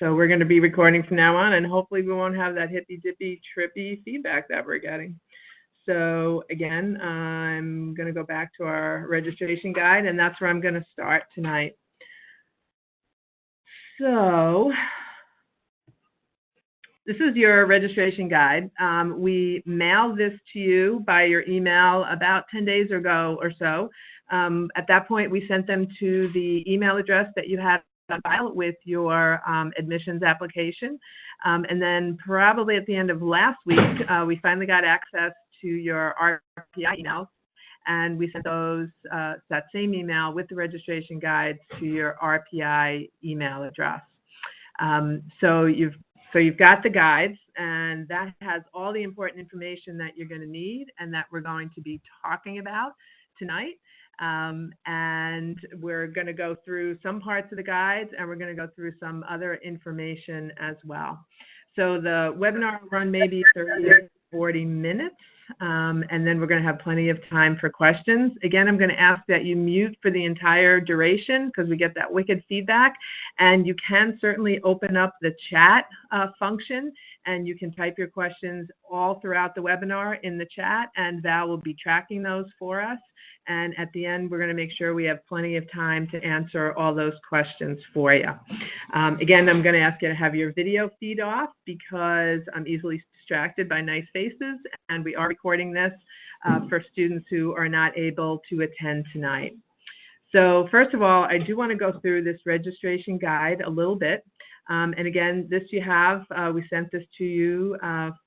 So we're going to be recording from now on, and hopefully we won't have that hippy-dippy, trippy feedback that we're getting. So again, I'm going to go back to our registration guide, and that's where I'm going to start tonight. So this is your registration guide. We mailed this to you by your email about 10 days ago or so. At that point, we sent them to the email address that you had on file with your admissions application. And then probably at the end of last week, we finally got access to your RPI emails, and we sent those that same email with the registration guides to your RPI email address. So you've got the guides, and that has all the important information that you're going to need and that we're going to be talking about tonight. And we're going to go through some parts of the guides, and we're going to go through some other information as well. So the webinar will run maybe 30 or 40 minutes. And then we're going to have plenty of time for questions. Again, I'm going to ask that you mute for the entire duration because we get that wicked feedback. And you can certainly open up the chat function, and you can type your questions all throughout the webinar in the chat, and Val will be tracking those for us. And at the end, we're going to make sure we have plenty of time to answer all those questions for you. Again, I'm going to ask you to have your video feed off because I'm easily distracted by nice faces, and we are recording this for students who are not able to attend tonight. So first of all, I do want to go through this registration guide a little bit. And again, this you have, we sent this to you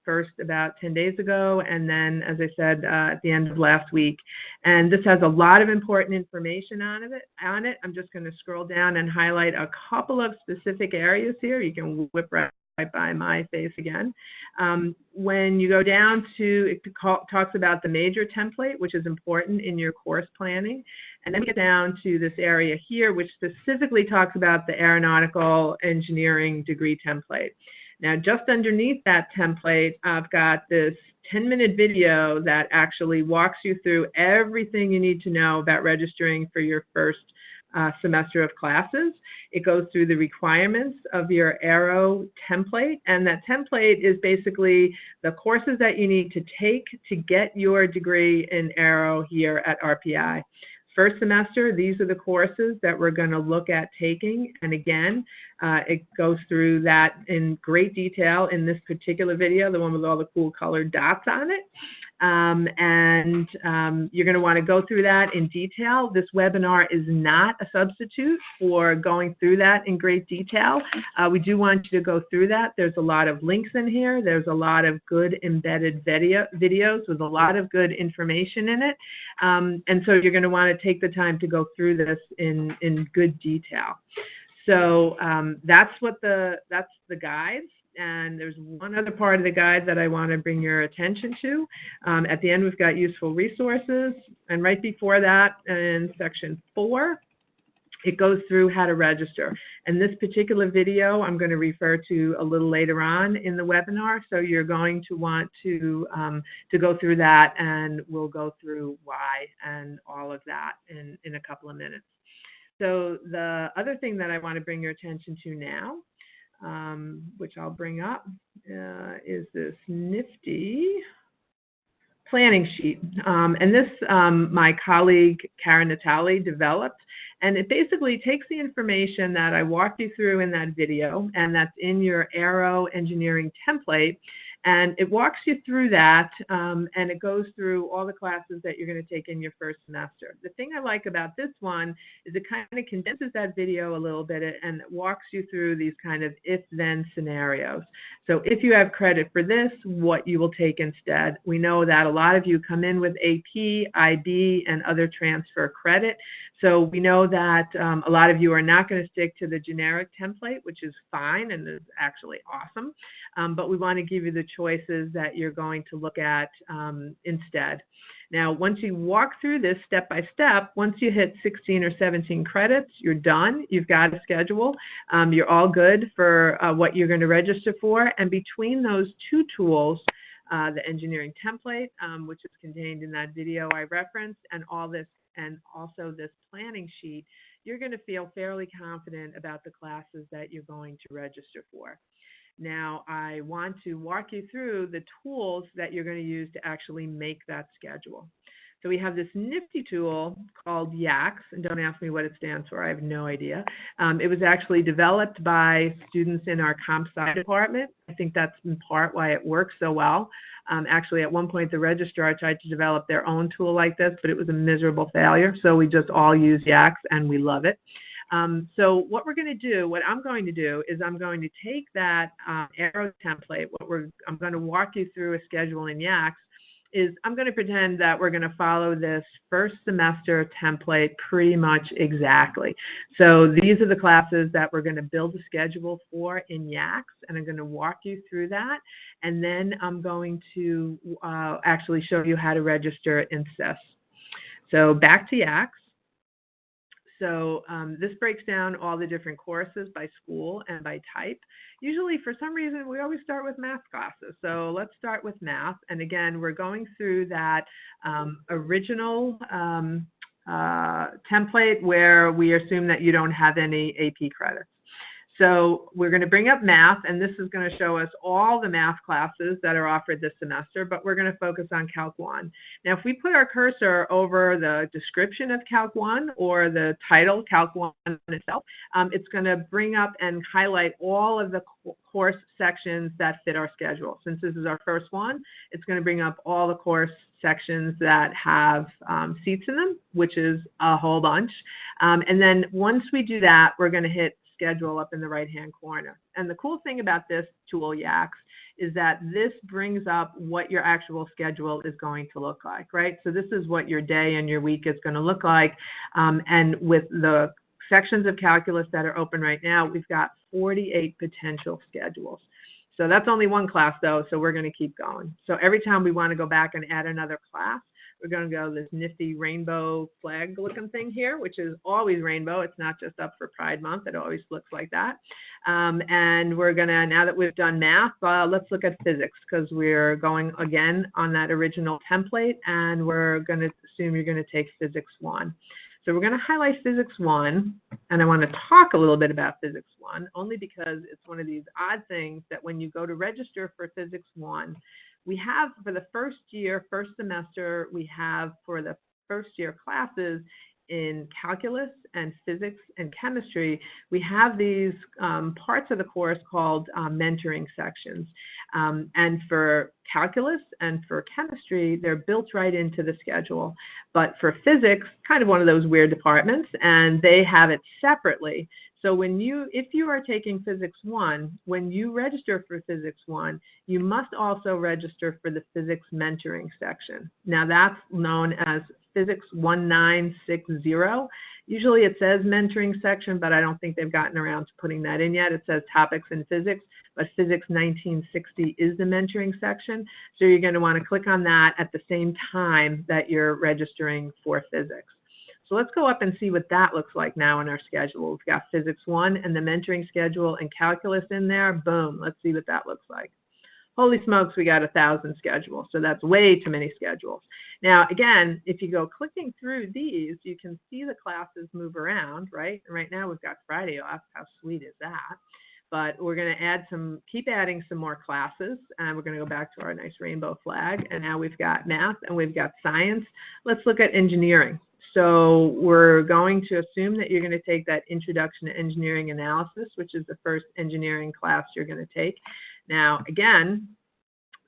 first about 10 days ago, and then, as I said, at the end of last week. And this has a lot of important information on it. I'm just going to scroll down and highlight a couple of specific areas here. You can whip right by my face again. When you go down to, it talks about the major template, which is important in your course planning. And then we get down to this area here, which specifically talks about the aeronautical engineering degree template. Now, just underneath that template, I've got this 10-minute video that actually walks you through everything you need to know about registering for your first semester of classes. It goes through the requirements of your AERO template, and that template is basically the courses that you need to take to get your degree in AERO here at RPI. First semester, these are the courses that we're going to look at taking, and again, it goes through that in great detail in this particular video, the one with all the cool colored dots on it. You're going to want to go through that in detail. This webinar is not a substitute for going through that in great detail. We do want you to go through that. There's a lot of links in here. There's a lot of good embedded videos with a lot of good information in it. And so you're going to want to take the time to go through this in good detail. So that's the guides. And there's one other part of the guide that I want to bring your attention to. At the end, we've got useful resources. And right before that, in section 4, it goes through how to register. And this particular video, I'm going to refer to a little later on in the webinar. So you're going to want to go through that, and we'll go through why and all of that in a couple of minutes. So the other thing that I want to bring your attention to now, which I'll bring up, is this nifty planning sheet. And this, my colleague Karen Natali developed, and it basically takes the information that I walked you through in that video, and that's in your AERO engineering template, and it walks you through that, and it goes through all the classes that you're going to take in your first semester. The thing I like about this one is it kind of condenses that video a little bit and it walks you through these kind of if-then scenarios. So if you have credit for this, what you will take instead. We know that a lot of you come in with AP, IB, and other transfer credit. So we know that a lot of you are not going to stick to the generic template, which is fine and is actually awesome. But we want to give you the choices that you're going to look at instead. Now, once you walk through this step by step, once you hit 16 or 17 credits, you're done. You've got a schedule. You're all good for what you're going to register for. And between those two tools, the engineering template, which is contained in that video I referenced, and all this, and also this planning sheet, you're going to feel fairly confident about the classes that you're going to register for. Now, I want to walk you through the tools that you're going to use to actually make that schedule. So we have this nifty tool called YACS, and don't ask me what it stands for. I have no idea. It was actually developed by students in our comp sci department. I think that's in part why it works so well. Actually, at one point, the registrar tried to develop their own tool like this, but it was a miserable failure. So we just all use YACS, and we love it. So what we're going to do, what I'm going to do, is I'm going to take that AERO template. I'm going to walk you through a schedule in YACS. I'm going to pretend that we're going to follow this first semester template pretty much exactly. So these are the classes that we're going to build a schedule for in YACS, and I'm going to walk you through that. And then I'm going to actually show you how to register in SIS. So back to YACS. So this breaks down all the different courses by school and by type. Usually, for some reason, we always start with math classes. So let's start with math. And again, we're going through that original template where we assume that you don't have any AP credits. So we're going to bring up math, and this is going to show us all the math classes that are offered this semester, but we're going to focus on Calc 1. Now, if we put our cursor over the description of Calc 1 or the title, Calc 1 itself, it's going to bring up and highlight all of the course sections that fit our schedule. Since this is our first one, it's going to bring up all the course sections that have seats in them, which is a whole bunch. And then once we do that, we're going to hit schedule up in the right-hand corner. And the cool thing about this tool, YACS, is that this brings up what your actual schedule is going to look like, right? So this is what your day and your week is going to look like. And with the sections of calculus that are open right now, we've got 48 potential schedules. So that's only one class, though, so we're going to keep going. So every time we want to go back and add another class, we're going to go this nifty rainbow flag looking thing here, which is always rainbow. It's not just up for Pride Month. It always looks like that. And we're going to, now that we've done math, let's look at physics, because we're going again on that original template, and we're going to assume you're going to take Physics 1. So we're going to highlight Physics 1, and I want to talk a little bit about Physics 1, only because it's one of these odd things that when you go to register for Physics 1, we have for the first year, first semester, we have for the first year classes in calculus and physics and chemistry, we have these parts of the course called mentoring sections. And for calculus and for chemistry, they're built right into the schedule. But for physics, kind of one of those weird departments, and they have it separately. So if you are taking Physics 1, when you register for Physics 1, you must also register for the Physics Mentoring section. Now that's known as Physics 1960. Usually it says Mentoring section, but I don't think they've gotten around to putting that in yet. It says Topics in Physics, but Physics 1960 is the Mentoring section. So you're going to want to click on that at the same time that you're registering for physics. So let's go up and see what that looks like now in our schedule. We've got Physics 1 and the mentoring schedule and calculus in there. Boom. Let's see what that looks like. Holy smokes, we got 1,000 schedules. So that's way too many schedules. Now, again, if you go clicking through these, you can see the classes move around, right? And right now we've got Friday off. How sweet is that? But we're going to keep adding some more classes, and we're going to go back to our nice rainbow flag. And now we've got math and we've got science. Let's look at engineering. So we're going to assume that you're going to take that Introduction to Engineering Analysis, which is the first engineering class you're going to take. Now, again,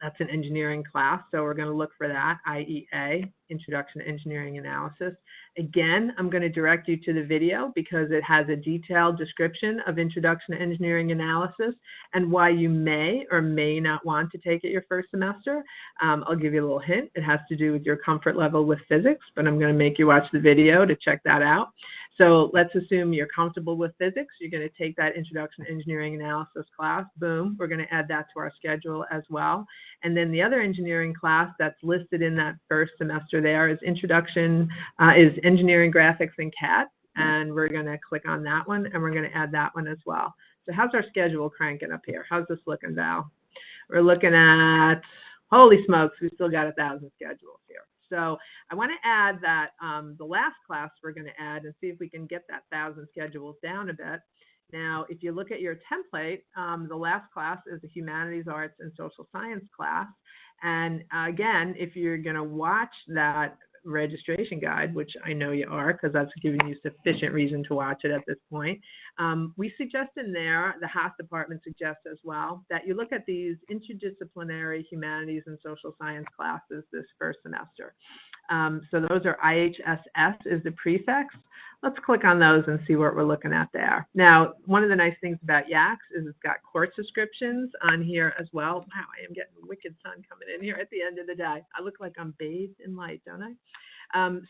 that's an engineering class, so we're going to look for that, IEA, Introduction to Engineering Analysis. Again, I'm going to direct you to the video because it has a detailed description of Introduction to Engineering Analysis and why you may or may not want to take it your first semester. I'll give you a little hint. It has to do with your comfort level with physics, but I'm going to make you watch the video to check that out. So let's assume you're comfortable with physics. You're going to take that Introduction to Engineering Analysis class. Boom. We're going to add that to our schedule as well. And then the other engineering class that's listed in that first semester there is Engineering Graphics and CAD. And we're going to click on that one, and we're going to add that one as well. So how's our schedule cranking up here? How's this looking, Val? We're looking at, holy smokes, we still got 1,000 schedules here. So I want to add that the last class we're going to add and see if we can get that 1,000 schedules down a bit. Now, if you look at your template, the last class is a Humanities, Arts, and Social Science class. And again, if you're going to watch that registration guide, which I know you are because that's giving you sufficient reason to watch it at this point, we suggest in there, the Haas department suggests as well, that you look at these interdisciplinary humanities and social science classes this first semester. So those are IHSS is the prefix. Let's click on those and see what we're looking at there. Now, one of the nice things about YACS is it's got course descriptions on here as well. Wow, I am getting the wicked sun coming in here at the end of the day. I look like I'm bathed in light, don't I?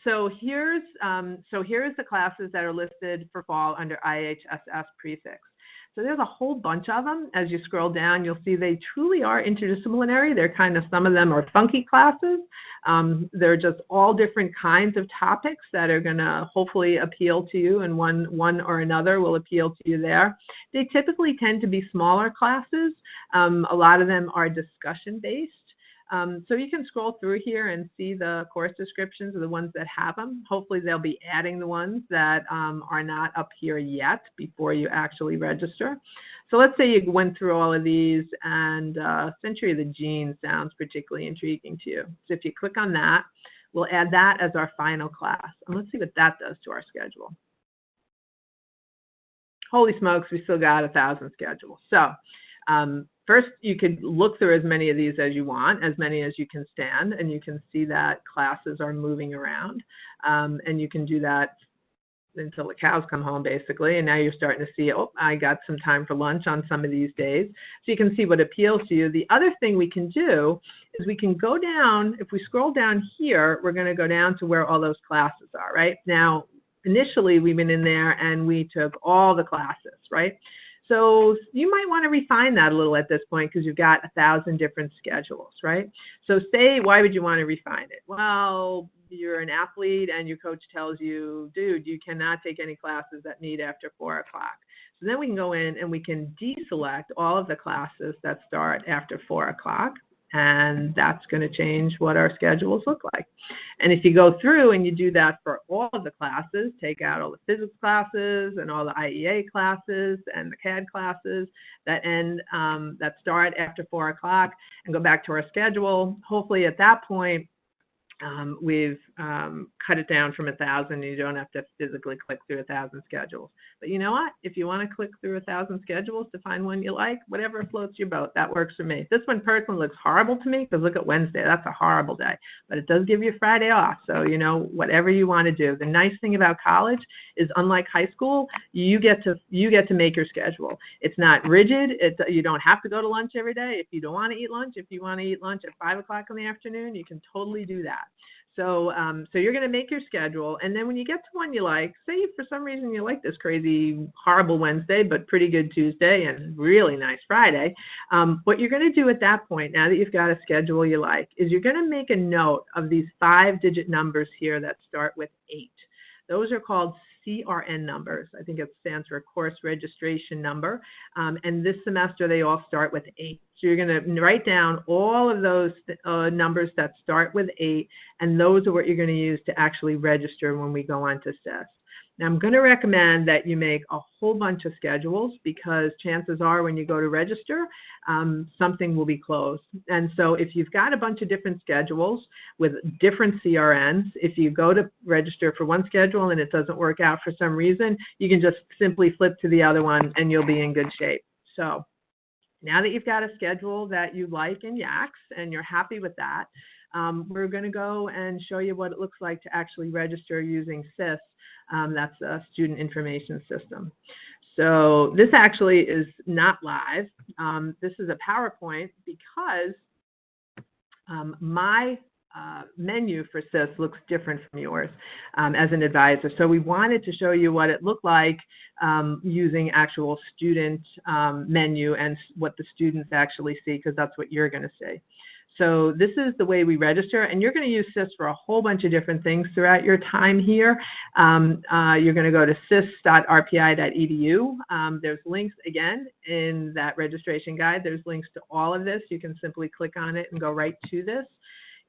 So here's the classes that are listed for fall under IHSS prefix. So there's a whole bunch of them. As you scroll down, you'll see they truly are interdisciplinary. They're kind of, some of them are funky classes. They're just all different kinds of topics that are going to hopefully appeal to you, and one or another will appeal to you there. They typically tend to be smaller classes. A lot of them are discussion-based. So you can scroll through here and see the course descriptions of the ones that have them. Hopefully they'll be adding the ones that are not up here yet before you actually register. So let's say you went through all of these and Century of the Gene sounds particularly intriguing to you. So if you click on that, we'll add that as our final class. And let's see what that does to our schedule. Holy smokes, we still got 1,000 schedules. So first, you could look through as many of these as you want, as many as you can stand, and you can see that classes are moving around. And you can do that until the cows come home, basically. And now you're starting to see, oh, I got some time for lunch on some of these days. So you can see what appeals to you. The other thing we can do is we can go down, if we scroll down here, we're going to go down to where all those classes are, right? Now, initially, we went in there and we took all the classes, right? So you might want to refine that a little at this point because you've got 1,000 different schedules, right? So say, why would you want to refine it? Well, you're an athlete and your coach tells you, dude, you cannot take any classes that meet after 4 o'clock. So then we can go in and we can deselect all of the classes that start after 4 o'clock. And that's going to change what our schedules look like. And if you go through and you do that for all of the classes, take out all the physics classes and all the IEA classes and the CAD classes that start after 4 o'clock and go back to our schedule, hopefully at that point, we've cut it down from 1,000. You don't have to physically click through 1,000 schedules. But you know what? If you want to click through 1,000 schedules to find one you like, whatever floats your boat, that works for me. This one personally looks horrible to me because look at Wednesday. That's a horrible day. But it does give you Friday off. So, you know, whatever you want to do. The nice thing about college is, unlike high school, you get to make your schedule. It's not rigid. You don't have to go to lunch every day. If you don't want to eat lunch, if you want to eat lunch at 5 o'clock in the afternoon, you can totally do that. So you're going to make your schedule, and then when you get to one you like, say for some reason you like this crazy, horrible Wednesday, but pretty good Tuesday and really nice Friday, what you're going to do at that point, now that you've got a schedule you like, is you're going to make a note of these 5-digit numbers here that start with 8. Those are called CRN numbers. I think it stands for course registration number. And this semester, they all start with 8. So you're going to write down all of those numbers that start with 8, and those are what you're going to use to actually register when we go on to SIS. Now, I'm going to recommend that you make a whole bunch of schedules because chances are when you go to register, something will be closed. And so if you've got a bunch of different schedules with different CRNs, if you go to register for one schedule and it doesn't work out for some reason, you can just simply flip to the other one and you'll be in good shape. So now that you've got a schedule that you like in YACS and you're happy with that, we're going to go and show you what it looks like to actually register using SIS. That's a student information system. So this actually is not live. This is a PowerPoint because my menu for SIS looks different from yours as an advisor. So we wanted to show you what it looked like using actual student menu and what the students actually see, because that's what you're going to see. So this is the way we register, and you're going to use SIS for a whole bunch of different things throughout your time here. You're going to go to sis.rpi.edu. There's links, again, in that registration guide. There's links to all of this. You can simply click on it and go right to this.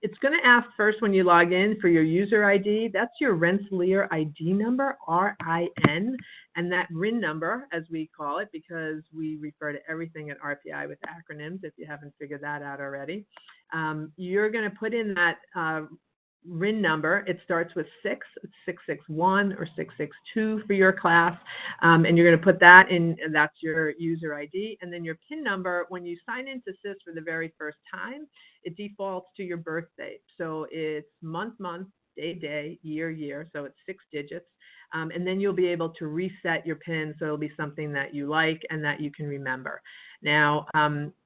It's going to ask first when you log in for your user ID. That's your Rensselaer ID number, RIN, and that RIN number, as we call it, because we refer to everything at RPI with acronyms, if you haven't figured that out already. You're going to put in that RIN number. It starts with 6, it's 661 or 662 for your class, and you're going to put that in, and that's your user ID. And then your PIN number, when you sign into SIS for the very first time, it defaults to your birth date. So it's month, day, year, so it's 6 digits. And then you'll be able to reset your PIN, so it'll be something that you like and that you can remember. Now,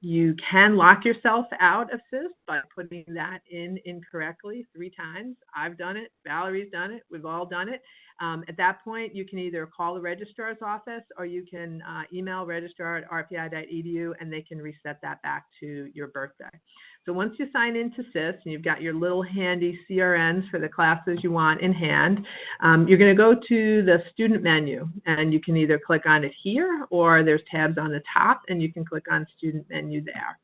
you can lock yourself out of SIS by putting that in incorrectly 3 times. I've done it. Valerie's done it. We've all done it. At that point, you can either call the registrar's office or you can email registrar@rpi.edu, and they can reset that back to your birthday. So once you sign into SIS and you've got your little handy CRNs for the classes you want in hand, you're going to go to the student menu, and you can either click on it here, or there's tabs on the top and you can click on student menu there.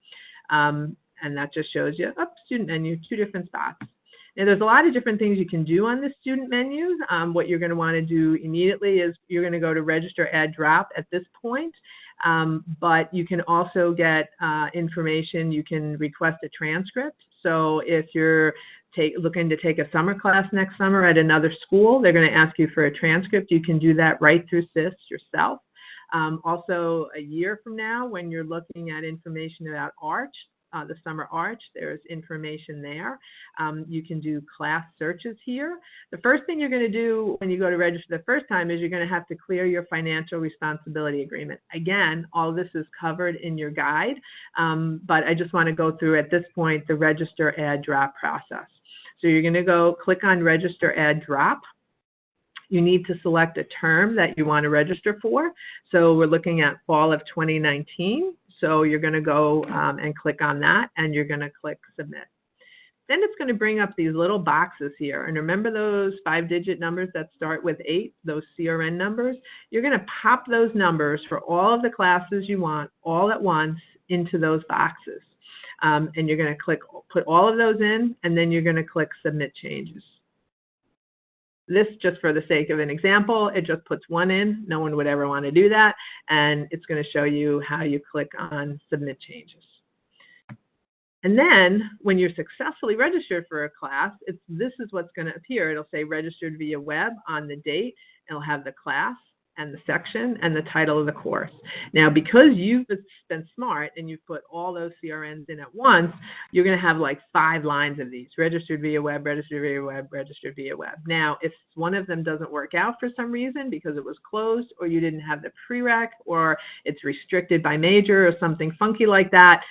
And that just shows you, student menu, 2 different spots. Now, there's a lot of different things you can do on the student menu. What you're going to want to do immediately is you're going to go to register, add, drop at this point. But you can also get information. You can request a transcript. So if you're looking to take a summer class next summer at another school, they're going to ask you for a transcript. You can do that right through SIS yourself. Also, a year from now, when you're looking at information about ARCH, the summer ARCH, there's information there. You can do class searches here. The first thing you're going to do when you go to register the first time is you're going to have to clear your financial responsibility agreement. Again, all this is covered in your guide, but I just want to go through at this point the register, add, drop process. So you're going to go click on register, add, drop. You need to select a term that you want to register for. So we're looking at fall of 2019. So you're going to go and click on that, and you're going to click submit. Then it's going to bring up these little boxes here. And remember those 5-digit numbers that start with 8, those CRN numbers? You're going to pop those numbers for all of the classes you want all at once into those boxes. And you're going to put all of those in, and then you're going to click submit changes. This, just for the sake of an example, it just puts 1 in. No one would ever want to do that. And it's going to show you how you click on submit changes. And then when you're successfully registered for a class, this is what's going to appear. It'll say registered via web on the date. It'll have the class and the section and the title of the course. Now, because you've been smart and you've put all those CRNs in at once, you're going to have like 5 lines of these: registered via web, registered via web, registered via web. Now, if one of them doesn't work out for some reason because it was closed, or you didn't have the prereq, or it's restricted by major or something funky like that,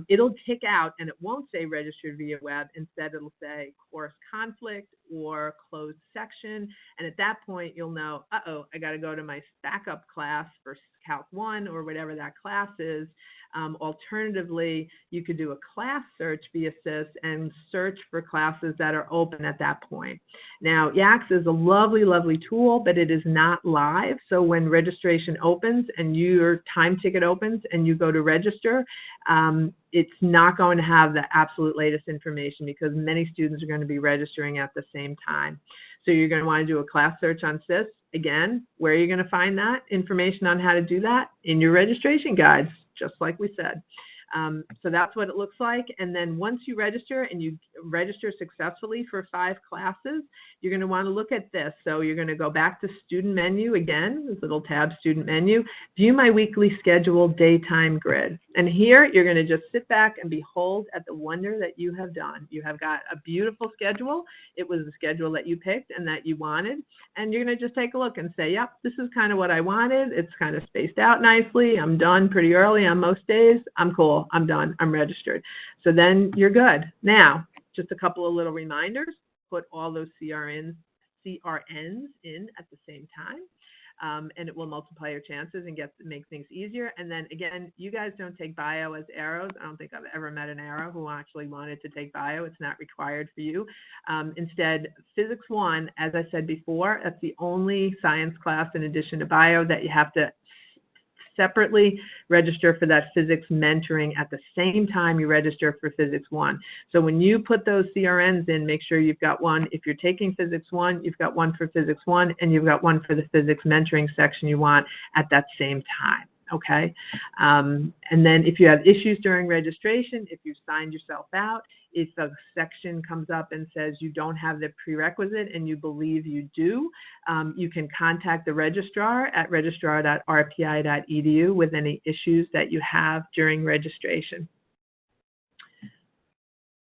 it'll tick out and it won't say registered via web. Instead, it'll say course conflict or closed section. And at that point, you'll know, uh-oh, I got to go to my backup class for Calc 1 or whatever that class is. Alternatively, you could do a class search via SIS and search for classes that are open at that point. Now, YACS is a lovely, lovely tool, but it is not live. So when registration opens and your time ticket opens and you go to register, it's not going to have the absolute latest information because many students are going to be registering at the same time. So you're going to want to do a class search on SIS. Again, where are you going to find that information on how to do that? In your registration guides, just like we said. So that's what it looks like. And then once you register and you register successfully for 5 classes, you're going to want to look at this. So you're going to go back to student menu again, this little tab, student menu, view my weekly schedule daytime grid. And here you're going to just sit back and behold at the wonder that you have done. You have got a beautiful schedule. It was the schedule that you picked and that you wanted. And you're going to just take a look and say, yep, this is kind of what I wanted. It's kind of spaced out nicely. I'm done pretty early on most days. I'm cool. I'm done. I'm registered. So then you're good. Now, just a couple of little reminders. Put all those CRNs in at the same time, and it will multiply your chances and make things easier. And then again, you guys don't take bio as AEROs. I don't think I've ever met an AERO who actually wanted to take bio. It's not required for you. Instead, Physics 1, as I said before, that's the only science class in addition to bio that you have to separately register for that physics mentoring at the same time you register for Physics 1. So when you put those CRNs in, make sure you've got one. If you're taking Physics 1, you've got one for Physics 1, and you've got one for the physics mentoring section you want at that same time. Okay, and then if you have issues during registration, if you've signed yourself out, if a section comes up and says you don't have the prerequisite and you believe you do, you can contact the registrar at registrar.rpi.edu with any issues that you have during registration.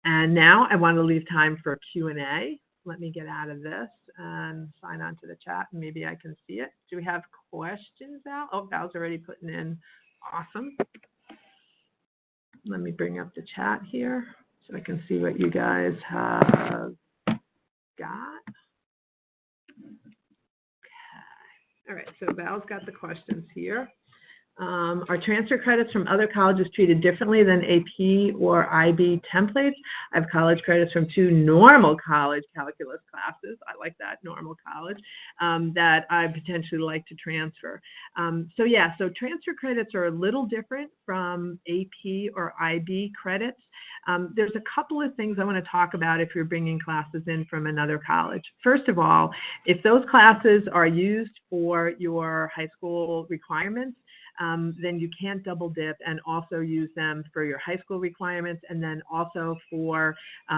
And now I want to leave time for Q&A. Let me get out of this and sign on to the chat, and maybe I can see it. Do we have questions, Val? Oh, Val's already putting in. Awesome. Let me bring up the chat here so I can see what you guys have got. Okay. All right, so Val's got the questions here. Are transfer credits from other colleges treated differently than AP or IB templates? I have college credits from 2 normal college calculus classes. I like that, normal college, that I potentially like to transfer. So yeah, so transfer credits are a little different from AP or IB credits. There's a couple of things I want to talk about if you're bringing classes in from another college. First of all, if those classes are used for your high school requirements, then you can't double dip and also use them for your high school requirements and then also for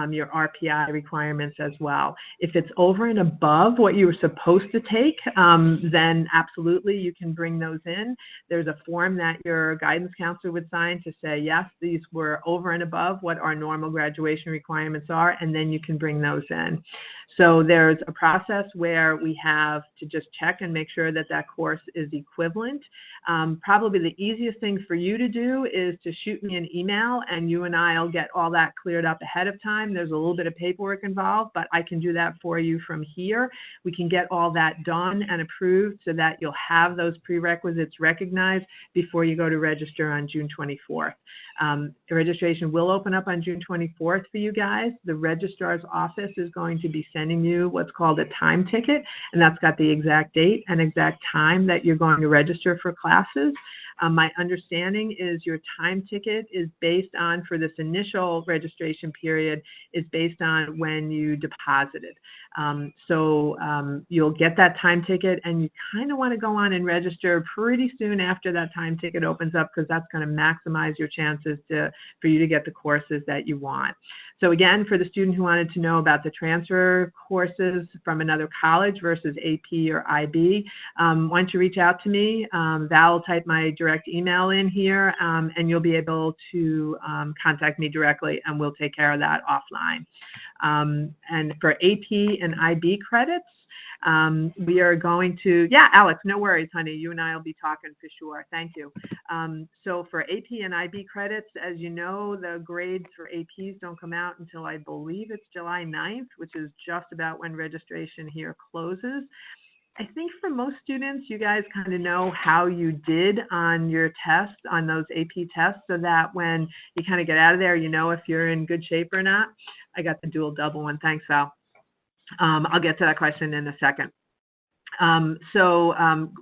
your RPI requirements as well. If it's over and above what you were supposed to take, then absolutely you can bring those in. There's a form that your guidance counselor would sign to say, yes, these were over and above what our normal graduation requirements are, and then you can bring those in. So there's a process where we have to just check and make sure that that course is equivalent. Probably the easiest thing for you to do is to shoot me an email, and you and I will get all that cleared up ahead of time. There's a little bit of paperwork involved, but I can do that for you from here. We can get all that done and approved so that you'll have those prerequisites recognized before you go to register on June 24th. The registration will open up on June 24th for you guys. The registrar's office is going to be sending you what's called a time ticket, and that's got the exact date and exact time that you're going to register for classes. My understanding is your time ticket is based on, for this initial registration period, is based on when you deposited. So you'll get that time ticket, and you kind of want to go on and register pretty soon after that time ticket opens up, because that's going to maximize your chances for you to get the courses that you want. So again, for the student who wanted to know about the transfer courses from another college versus AP or IB, why don't you reach out to me? Val will type my direct email in here, and you'll be able to contact me directly, and we'll take care of that offline. And for AP and IB credits, we are going to, yeah, Alex, no worries, honey. You and I will be talking for sure. Thank you. So for AP and IB credits, as you know, the grades for APs don't come out until I believe it's July 9th, which is just about when registration here closes. I think for most students, you guys kind of know how you did on your tests, on those AP tests, so that when you kind of get out of there, you know if you're in good shape or not. I got the dual double one. Thanks, Val. I'll get to that question in a second.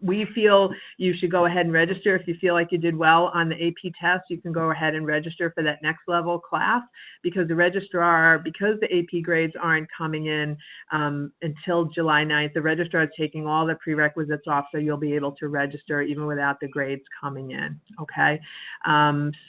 We feel you should go ahead and register. If you feel like you did well on the AP test, you can go ahead and register for that next level class, because the registrar, because the AP grades aren't coming in until July 9th, the registrar is taking all the prerequisites off, so you'll be able to register even without the grades coming in, okay?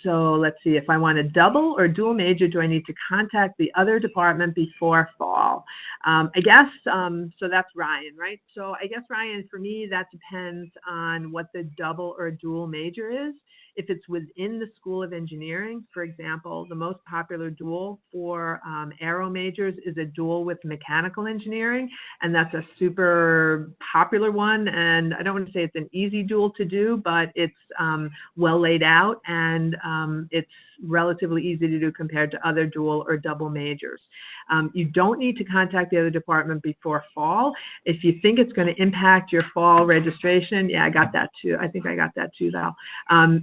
So let's see, if I want a double or dual major, do I need to contact the other department before fall? I guess, so that's Ryan, right? So I guess, Ryan, for me, that depends on what the double or dual major is. If it's within the School of Engineering, for example, the most popular dual for AERO majors is a dual with mechanical engineering, and that's a super popular one. And I don't want to say it's an easy dual to do, but it's well laid out, and it's relatively easy to do compared to other dual or double majors. You don't need to contact the other department before fall. If you think it's going to impact your fall registration, yeah, I got that too. I think I got that too, Val.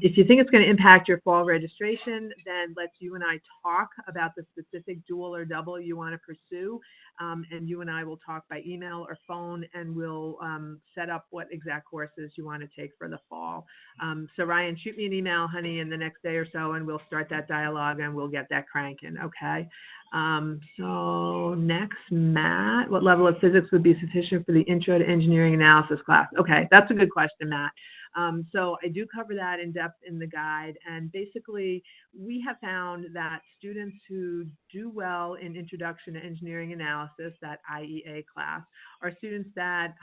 If you think it's going to impact your fall registration, then let's you and I talk about the specific dual or double you want to pursue. And you and I will talk by email or phone, and we'll set up what exact courses you want to take for the fall. So Ryan, shoot me an email, honey, in the next day or so, and we'll start that dialogue and we'll get that cranking, okay? So next, Matt, what level of physics would be sufficient for the Intro to Engineering Analysis class? Okay, that's a good question, Matt. So I do cover that in depth in the guide, and basically we have found that students who do well in Introduction to Engineering Analysis, that IEA class, are students that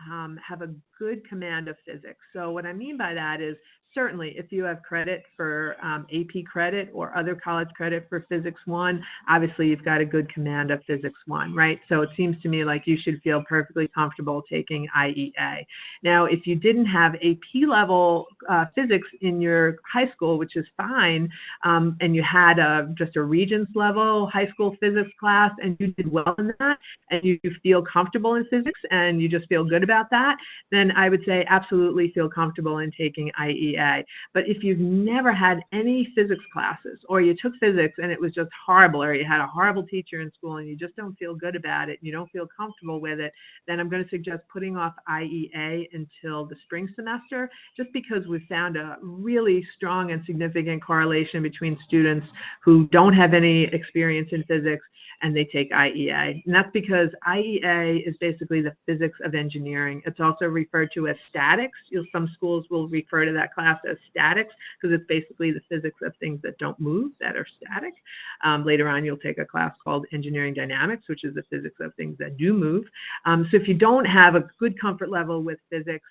have a good command of physics. So what I mean by that is, certainly, if you have credit for AP credit or other college credit for Physics 1, obviously you've got a good command of Physics 1, right? So it seems to me like you should feel perfectly comfortable taking IEA. Now, if you didn't have AP level physics in your high school, which is fine, and you had just a Regents level high school physics class and you did well in that, and you feel comfortable in physics and you just feel good about that, then I would say absolutely feel comfortable in taking IEA. But if you've never had any physics classes, or you took physics and it was just horrible, or you had a horrible teacher in school and you just don't feel good about it, and you don't feel comfortable with it, then I'm going to suggest putting off IEA until the spring semester, just because we've found a really strong and significant correlation between students who don't have any experience in physics and they take IEA. And that's because IEA is basically the physics of engineering. It's also referred to as statics. Some schools will refer to that class as statics because it's basically the physics of things that don't move, that are static. Later on, you'll take a class called engineering dynamics, which is the physics of things that do move. So if you don't have a good comfort level with physics,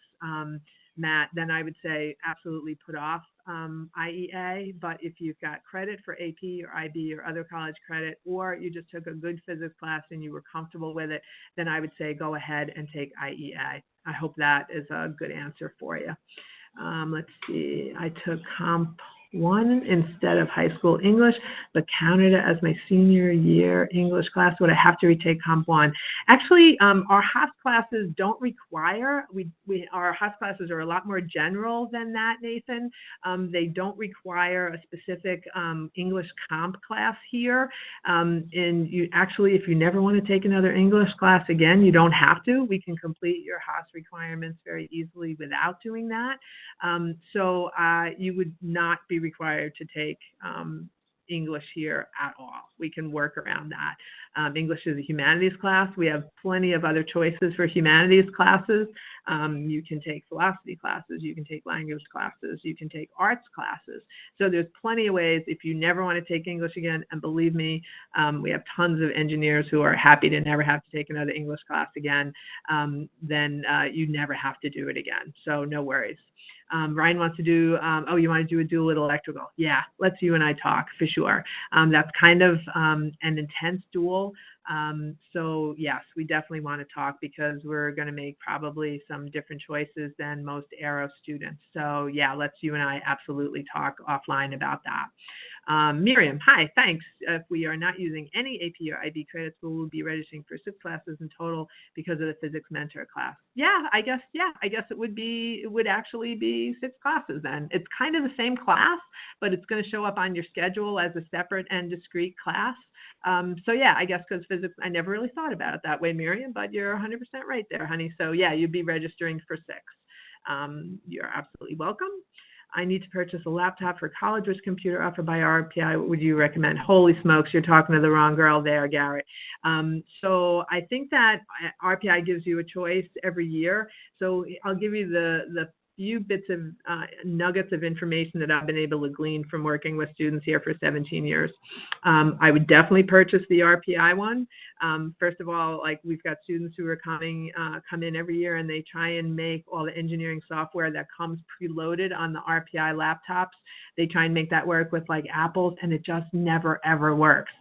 Matt, then I would say absolutely put off IEA. But if you've got credit for AP or IB or other college credit, or you just took a good physics class and you were comfortable with it, then I would say go ahead and take IEA. I hope that is a good answer for you. Let's see, I took Comp 1 instead of high school English, but counted it as my senior year English class. Would I have to retake Comp 1? Actually, our HOS classes don't require, our HOS classes are a lot more general than that, Nathan. They don't require a specific English Comp class here. And you actually, if you never want to take another English class again, you don't have to. We can complete your HOS requirements very easily without doing that. So you would not be required to take English here at all. We can work around that. English is a humanities class. We have plenty of other choices for humanities classes. You can take philosophy classes, you can take language classes, you can take arts classes. So there's plenty of ways if you never want to take English again, and believe me, we have tons of engineers who are happy to never have to take another English class again, then you never have to do it again. So no worries. Ryan wants to do, oh, you want to do a dual electrical? Yeah, let's you and I talk for sure. That's kind of an intense dual. So yes, we definitely want to talk because we're going to make probably some different choices than most AERO students. So yeah, let's you and I absolutely talk offline about that. Miriam, hi, thanks. If we are not using any AP or IB credits, we will be registering for 6 classes in total because of the physics mentor class. Yeah, I guess it would actually be 6 classes then. It's kind of the same class, but it's going to show up on your schedule as a separate and discrete class. So yeah, I guess because physics, I never really thought about it that way, Miriam, but you're 100% right there, honey. So yeah, you'd be registering for 6. You're absolutely welcome. I need to purchase a laptop for college. Which computer offered by RPI would you recommend? Holy smokes, you're talking to the wrong girl there, Garrett. So I think that RPI gives you a choice every year. So I'll give you the few bits of nuggets of information that I've been able to glean from working with students here for 17 years. I would definitely purchase the RPI one. First of all, like we've got students who are come in every year and they try and make all the engineering software that comes preloaded on the RPI laptops. They try and make that work with like Apple's, and it just never ever works.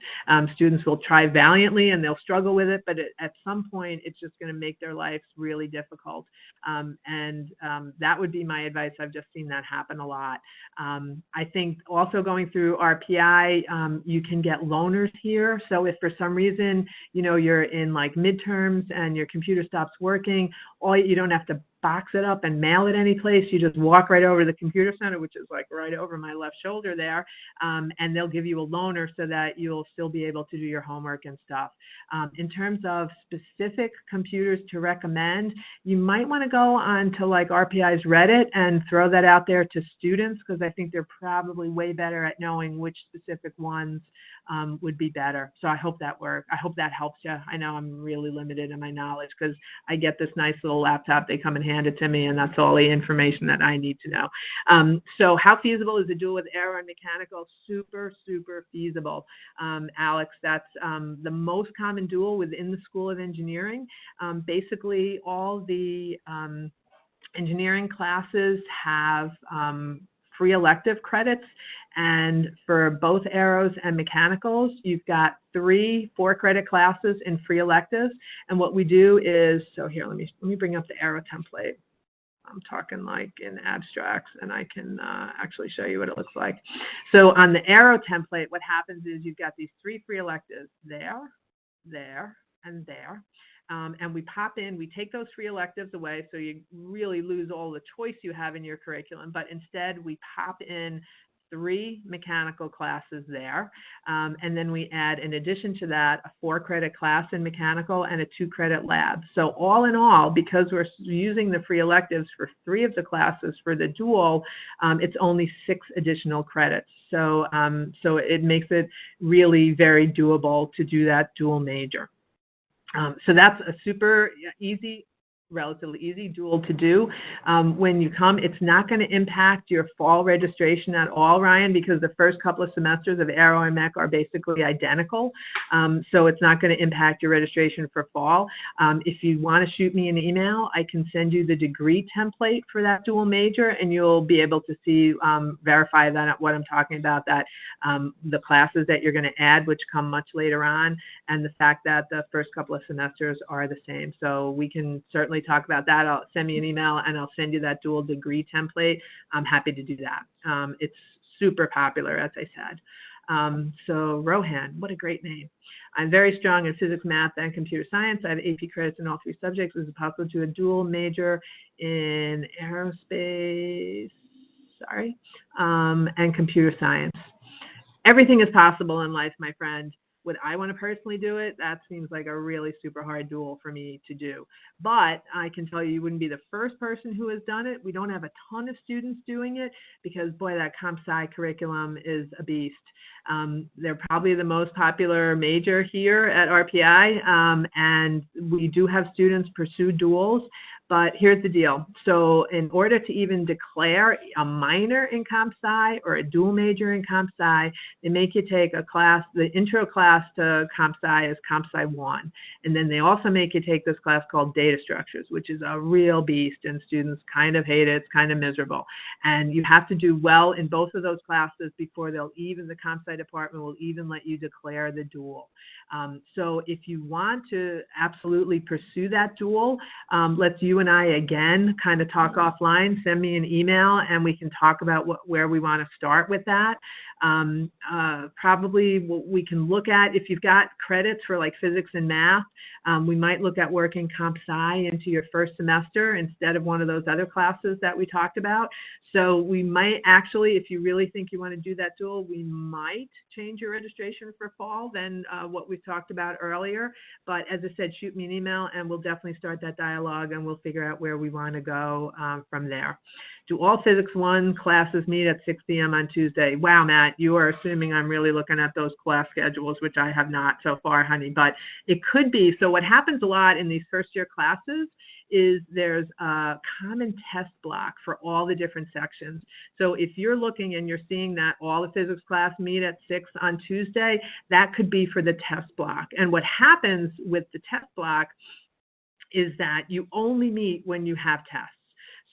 Students will try valiantly and they'll struggle with it, but at some point it's just going to make their lives really difficult. That would be my advice. I've just seen that happen a lot. I think also going through RPI, you can get loaners here. So if for some reason, you're in like midterms and your computer stops working, you don't have to box it up and mail it any place. You just walk right over to the computer center, which is like right over my left shoulder there, and they'll give you a loaner so that you'll still be able to do your homework and stuff. In terms of specific computers to recommend, you might want to go on to like RPI's Reddit and throw that out there to students, because I think they're probably way better at knowing which specific ones would be better. So I hope that works. I hope that helps you. I know I'm really limited in my knowledge because I get this nice little laptop. They come and hand it to me, and that's all the information that I need to know. So how feasible is a dual with aero and mechanical? Super, super feasible, Alex. That's the most common dual within the School of Engineering. Basically, all the engineering classes have free elective credits, and for both aeros and mechanicals, you've got 3 4-credit classes in free electives. And what we do is, so here, let me bring up the aero template. I'm talking like in abstracts, and I can actually show you what it looks like. So on the aero template, what happens is you've got these 3 free electives there, there, and there. And we pop in, we take those free electives away, so you really lose all the choice you have in your curriculum, but instead we pop in 3 mechanical classes there, and then we add, in addition to that, a 4-credit class in mechanical and a 2-credit lab. So all in all, because we're using the free electives for 3 of the classes for the dual, it's only 6 additional credits. So, so it makes it really very doable to do that dual major. So that's a super easy, relatively easy dual to do. When you come, it's not going to impact your fall registration at all, Ryan, because the first couple of semesters of aero and mech are basically identical. So it's not going to impact your registration for fall. If you want to shoot me an email, I can send you the degree template for that dual major, and you'll be able to see, verify that what I'm talking about, that the classes that you're going to add, which come much later on, and the fact that the first couple of semesters are the same. So we can certainly talk about that. I'll send me an email and I'll send you that dual degree template. I'm happy to do that. It's super popular, as I said. So Rohan, what a great name. I'm very strong in physics, math, and computer science. I have AP credits in all 3 subjects. Is it possible to do a dual major in aerospace, and computer science? Everything is possible in life, my friend. Would I want to personally do it? That seems like a really super hard dual for me to do. But I can tell you, you wouldn't be the first person who has done it. We don't have a ton of students doing it because, boy, that comp sci curriculum is a beast. They're probably the most popular major here at RPI, and we do have students pursue duals. But here's the deal. So in order to even declare a minor in comp sci or a dual major in comp sci, they make you take a class, the intro class to comp sci is comp sci 1. And then they also make you take this class called data structures, which is a real beast, and students kind of hate it. It's kind of miserable. And you have to do well in both of those classes before they'll even, the comp sci department will even let you declare the dual. So if you want to absolutely pursue that dual, let's you and I again kind of talk offline. Send me an email and we can talk about where we want to start with that. Probably what we can look at, if you've got credits for like physics and math, we might look at working comp sci into your first semester instead of one of those other classes that we talked about. So we might actually, if you really think you want to do that dual, we might change your registration for fall than what we talked about earlier. But as I said, shoot me an email and we'll definitely start that dialogue and we'll figure out where we want to go from there. Do all Physics 1 classes meet at 6 p.m. on Tuesday? Wow, Matt, you are assuming I'm really looking at those class schedules, which I have not so far, honey, but it could be. So what happens a lot in these first-year classes is there's a common test block for all the different sections. So if you're looking and you're seeing that all the physics class meet at 6 on Tuesday, that could be for the test block. And what happens with the test block is that you only meet when you have tests.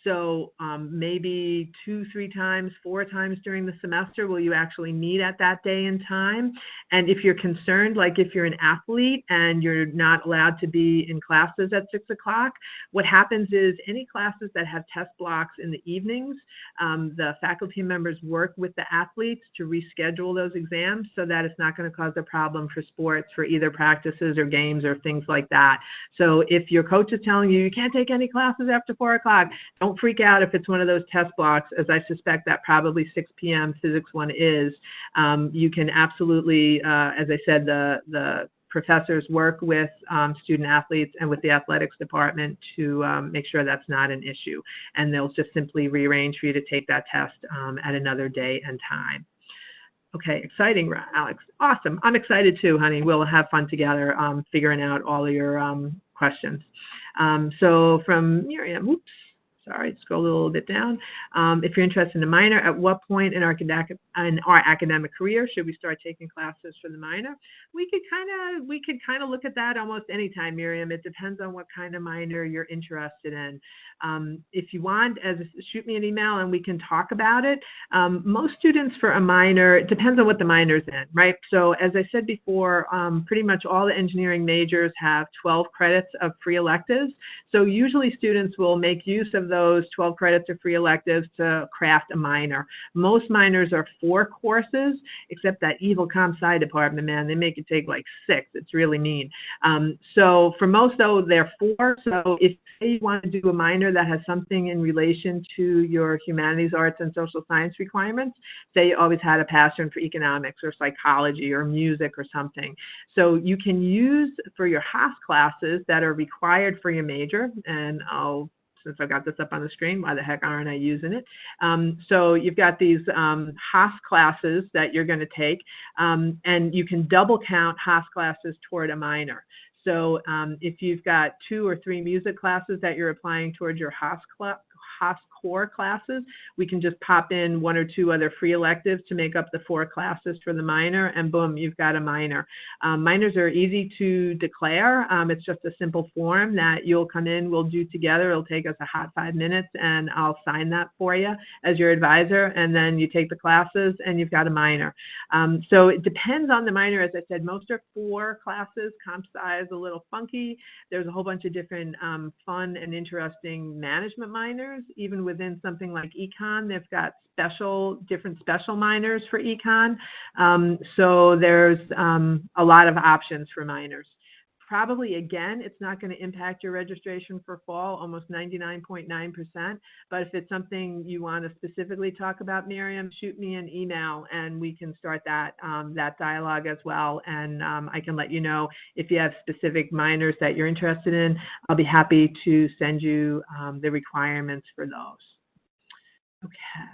So maybe 2, 3 times, 4 times during the semester will you actually meet at that day and time. And if you're concerned, like if you're an athlete and you're not allowed to be in classes at 6 o'clock, what happens is any classes that have test blocks in the evenings, the faculty members work with the athletes to reschedule those exams so that it's not going to cause a problem for sports, for either practices or games or things like that. So if your coach is telling you you can't take any classes after 4 o'clock, don't freak out if it's one of those test blocks, as I suspect that probably 6 p.m. physics one is. You can absolutely, as I said, the professors work with student athletes and with the athletics department to make sure that's not an issue. And they'll just simply rearrange for you to take that test at another day and time. Okay, exciting, Alex. Awesome. I'm excited too, honey. We'll have fun together figuring out all of your questions. So from Miriam, oops. Sorry, scroll a little bit down. If you're interested in a minor, at what point in our academic career should we start taking classes for the minor? We could kind of look at that almost any time, Miriam. It depends on what kind of minor you're interested in. If you want, shoot me an email and we can talk about it. Most students for a minor, it depends on what the minor's in, right? So as I said before, pretty much all the engineering majors have 12 credits of free electives. So usually students will make use of those 12 credits of free electives to craft a minor. Most minors are 4 courses, except that evil comp sci department, man, they make you take like 6. It's really mean. So for most, though, they're 4. So if you want to do a minor that has something in relation to your humanities, arts, and social science requirements, say you always had a passion for economics or psychology or music or something. So you can use for your Haas classes that are required for your major, and since I've got this up on the screen, why the heck aren't I using it? So you've got these Haas classes that you're going to take, and you can double count Haas classes toward a minor. So if you've got 2 or 3 music classes that you're applying towards your Haas core classes, we can just pop in 1 or 2 other free electives to make up the 4 classes for the minor, and boom, you've got a minor. Minors are easy to declare. It's just a simple form that you'll come in, we'll do together. It'll take us a hot 5 minutes, and I'll sign that for you as your advisor, and then you take the classes, and you've got a minor. So it depends on the minor. As I said, most are 4 classes. Comp sci is a little funky. There's a whole bunch of different fun and interesting management minors. Even within something like econ, they've got different special minors for econ. So there's a lot of options for minors. Probably, again, it's not going to impact your registration for fall, almost 99.9%. But if it's something you want to specifically talk about, Miriam, shoot me an email and we can start that dialogue as well. And I can let you know if you have specific minors that you're interested in. I'll be happy to send you the requirements for those. Okay.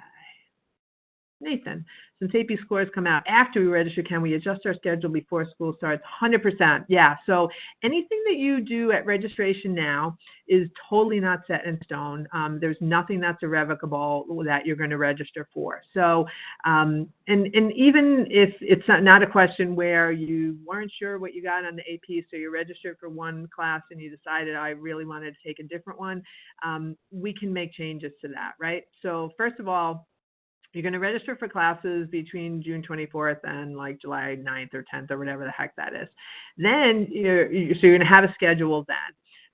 Nathan, since AP scores come out after we register, can we adjust our schedule before school starts? 100%. Yeah. So anything that you do at registration now is totally not set in stone. There's nothing that's irrevocable that you're going to register for. So, and even if it's not a question where you weren't sure what you got on the AP, so you registered for one class and you decided I really wanted to take a different one, we can make changes to that, right? So first of all, you're going to register for classes between June 24th and like July 9th or 10th or whatever the heck that is. Then you're going to have a schedule then.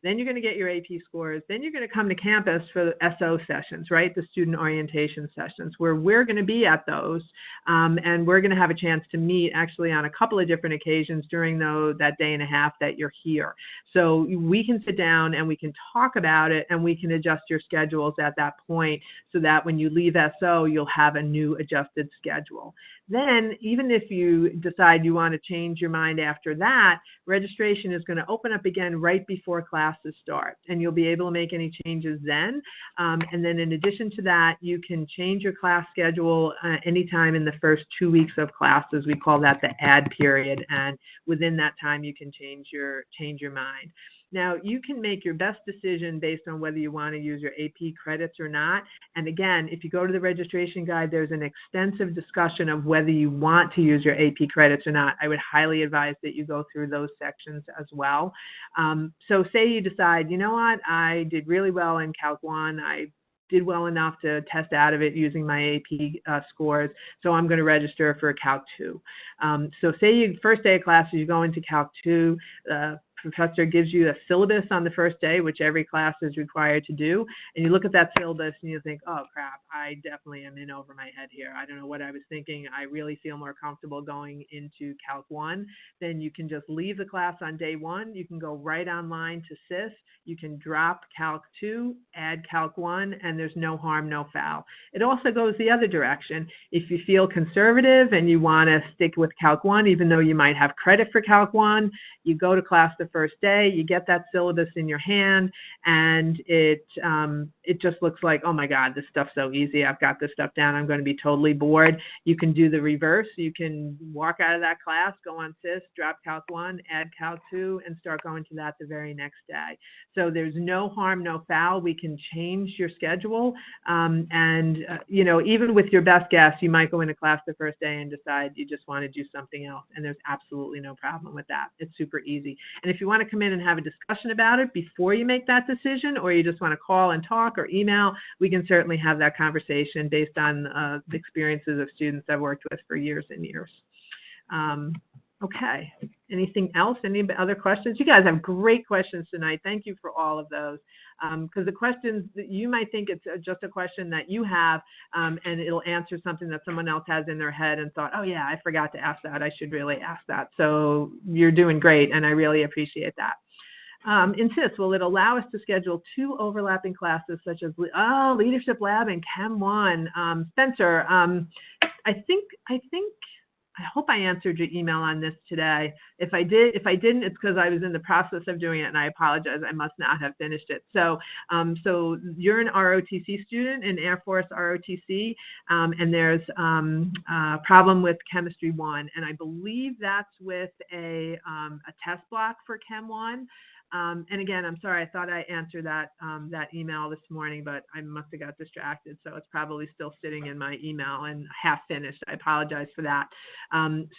Then you're going to get your AP scores. Then you're going to come to campus for the SO sessions, right? The student orientation sessions, where we're going to be at those. And we're going to have a chance to meet actually on a couple of different occasions during that day and a half that you're here. So we can sit down and we can talk about it and we can adjust your schedules at that point so that when you leave SO, you'll have a new adjusted schedule. Then, even if you decide you want to change your mind after that, registration is going to open up again right before classes start, and you'll be able to make any changes then. And then in addition to that, you can change your class schedule anytime in the first 2 weeks of classes. We call that the add period, and within that time, you can change your mind. Now, you can make your best decision based on whether you want to use your AP credits or not. And again, if you go to the registration guide, there's an extensive discussion of whether you want to use your AP credits or not. I would highly advise that you go through those sections as well. So say you decide, you know what, I did really well in Calc 1. I did well enough to test out of it using my AP scores, so I'm going to register for Calc 2. So say first day of classes, you go into Calc 2, professor gives you a syllabus on the first day, which every class is required to do, and you look at that syllabus and you think, oh crap, I definitely am in over my head here. I don't know what I was thinking. I really feel more comfortable going into Calc 1. Then you can just leave the class on day 1. You can go right online to SIS. You can drop Calc 2, add Calc 1, and there's no harm, no foul. It also goes the other direction. If you feel conservative and you want to stick with Calc 1, even though you might have credit for Calc 1, you go to class the first day, you get that syllabus in your hand, and it just looks like, oh my God, this stuff's so easy. I've got this stuff down. I'm going to be totally bored. You can do the reverse. You can walk out of that class, go on SIS, drop Calc 1, add Calc 2, and start going to that the very next day. So there's no harm, no foul. We can change your schedule. You know, even with your best guess, you might go into class the first day and decide you just want to do something else. And there's absolutely no problem with that. It's super easy. And if you want to come in and have a discussion about it before you make that decision, or you just want to call and talk or email, we can certainly have that conversation based on the experiences of students I've worked with for years and years. Okay. Anything else? Any other questions? You guys have great questions tonight. Thank you for all of those. Because the questions, you might think it's just a question that you have, and it'll answer something that someone else has in their head and thought, oh yeah, I forgot to ask that. I should really ask that. So you're doing great, and I really appreciate that. Insist, will it allow us to schedule 2 overlapping classes such as Leadership Lab and Chem 1? Spencer, I hope I answered your email on this today. If I didn't, it's because I was in the process of doing it, and I apologize. I must not have finished it. So, so you're an ROTC student, an Air Force ROTC, and there's a problem with Chemistry 1, and I believe that's with a test block for Chem 1. And again, I'm sorry, I thought I answered that email this morning, but I must have got distracted. So it's probably still sitting in my email and half finished. I apologize for that.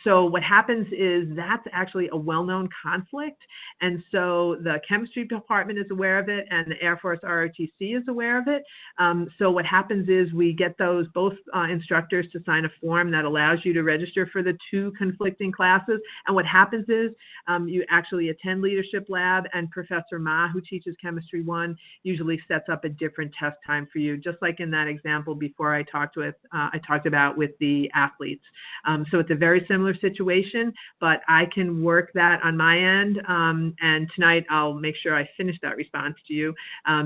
So what happens is that's actually a well-known conflict. And so the chemistry department is aware of it, and the Air Force ROTC is aware of it. So what happens is we get those both instructors to sign a form that allows you to register for the 2 conflicting classes. And what happens is you actually attend Leadership Lab, and Professor Ma, who teaches Chemistry 1, usually sets up a different test time for you, just like in that example before I talked about with the athletes. So it's a very similar situation, but I can work that on my end. And tonight I'll make sure I finish that response to you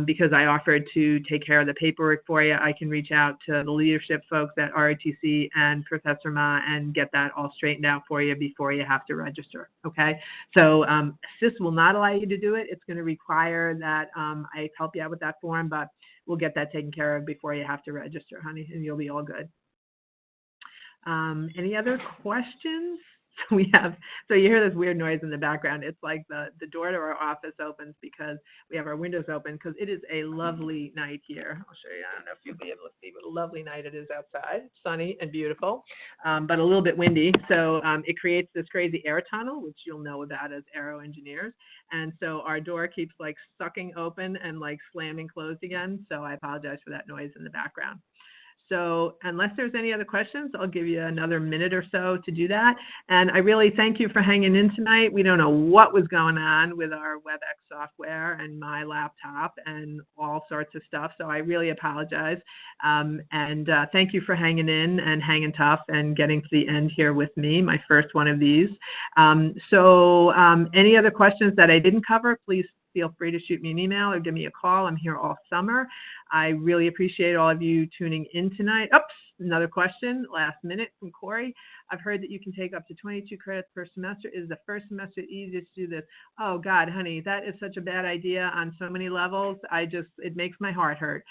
because I offered to take care of the paperwork for you. I can reach out to the leadership folks at ROTC and Professor Ma and get that all straightened out for you before you have to register. Okay. So SIS will not allow you to do it. It's going to require that I help you out with that form, but we'll get that taken care of before you have to register, honey, and you'll be all good. Any other questions? So you hear this weird noise in the background. It's like the door to our office opens because we have our windows open because it is a lovely night here. I'll show you. I don't know if you'll be able to see what a lovely night it is outside. It's sunny and beautiful, but a little bit windy. So it creates this crazy air tunnel, which you'll know about as aero engineers. And so our door keeps like sucking open and like slamming closed again. So I apologize for that noise in the background. So unless there's any other questions, I'll give you another minute or so to do that. And I really thank you for hanging in tonight. We don't know what was going on with our WebEx software and my laptop and all sorts of stuff. So I really apologize. Thank you for hanging in and hanging tough and getting to the end here with me, my first one of these. Any other questions that I didn't cover, please feel free to shoot me an email or give me a call. I'm here all summer. I really appreciate all of you tuning in tonight. Oops, another question, last minute from Corey. I've heard that you can take up to 22 credits per semester. Is the first semester easiest to do this? Oh God, honey, that is such a bad idea on so many levels. It makes my heart hurt.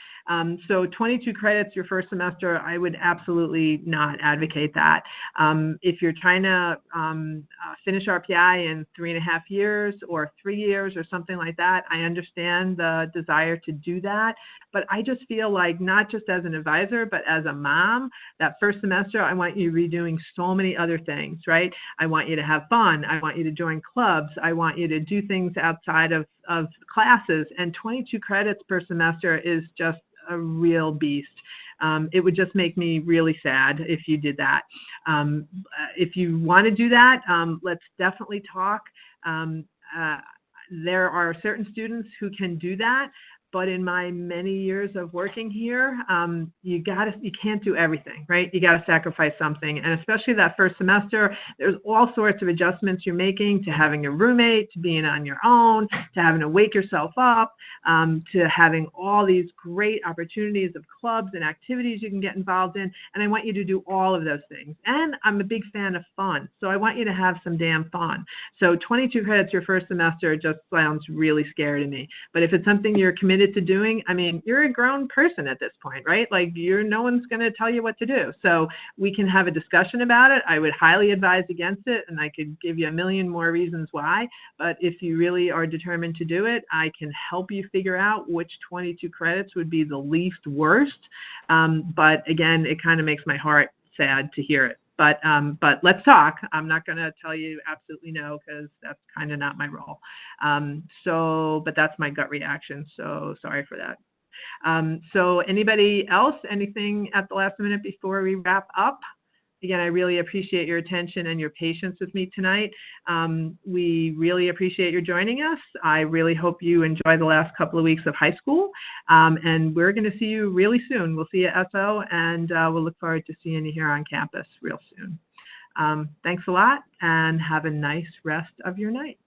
So 22 credits your first semester, I would absolutely not advocate that. If you're trying to finish RPI in 3.5 years or 3 years or something like that, I understand the desire to do that. But I just feel like not just as an advisor, but as a mom, that first semester, I want you redoing so many other things, right? I want you to have fun. I want you to join clubs. I want you to do things outside of classes. And 22 credits per semester is just a real beast. It would just make me really sad if you did that. If you want to do that, let's definitely talk. There are certain students who can do that, but in my many years of working here, you can't do everything, right? You got to sacrifice something. And especially that first semester, there's all sorts of adjustments you're making to having a roommate, to being on your own, to having to wake yourself up, to having all these great opportunities of clubs and activities you can get involved in. And I want you to do all of those things. And I'm a big fan of fun. So I want you to have some damn fun. So 22 credits your first semester just sounds really scary to me. But if it's something you're committed to doing, I mean, you're a grown person at this point, right? Like no one's going to tell you what to do. So we can have a discussion about it. I would highly advise against it, and I could give you a million more reasons why. But if you really are determined to do it, I can help you figure out which 22 credits would be the least worst. But again, it kind of makes my heart sad to hear it. But let's talk. I'm not going to tell you absolutely no, because that's kind of not my role. But that's my gut reaction. So sorry for that. So anybody else, anything at the last minute before we wrap up? Again, I really appreciate your attention and your patience with me tonight. We really appreciate your joining us. I really hope you enjoy the last couple of weeks of high school. And we're going to see you really soon. We'll see you at SO, and we'll look forward to seeing you here on campus real soon. Thanks a lot, and have a nice rest of your night.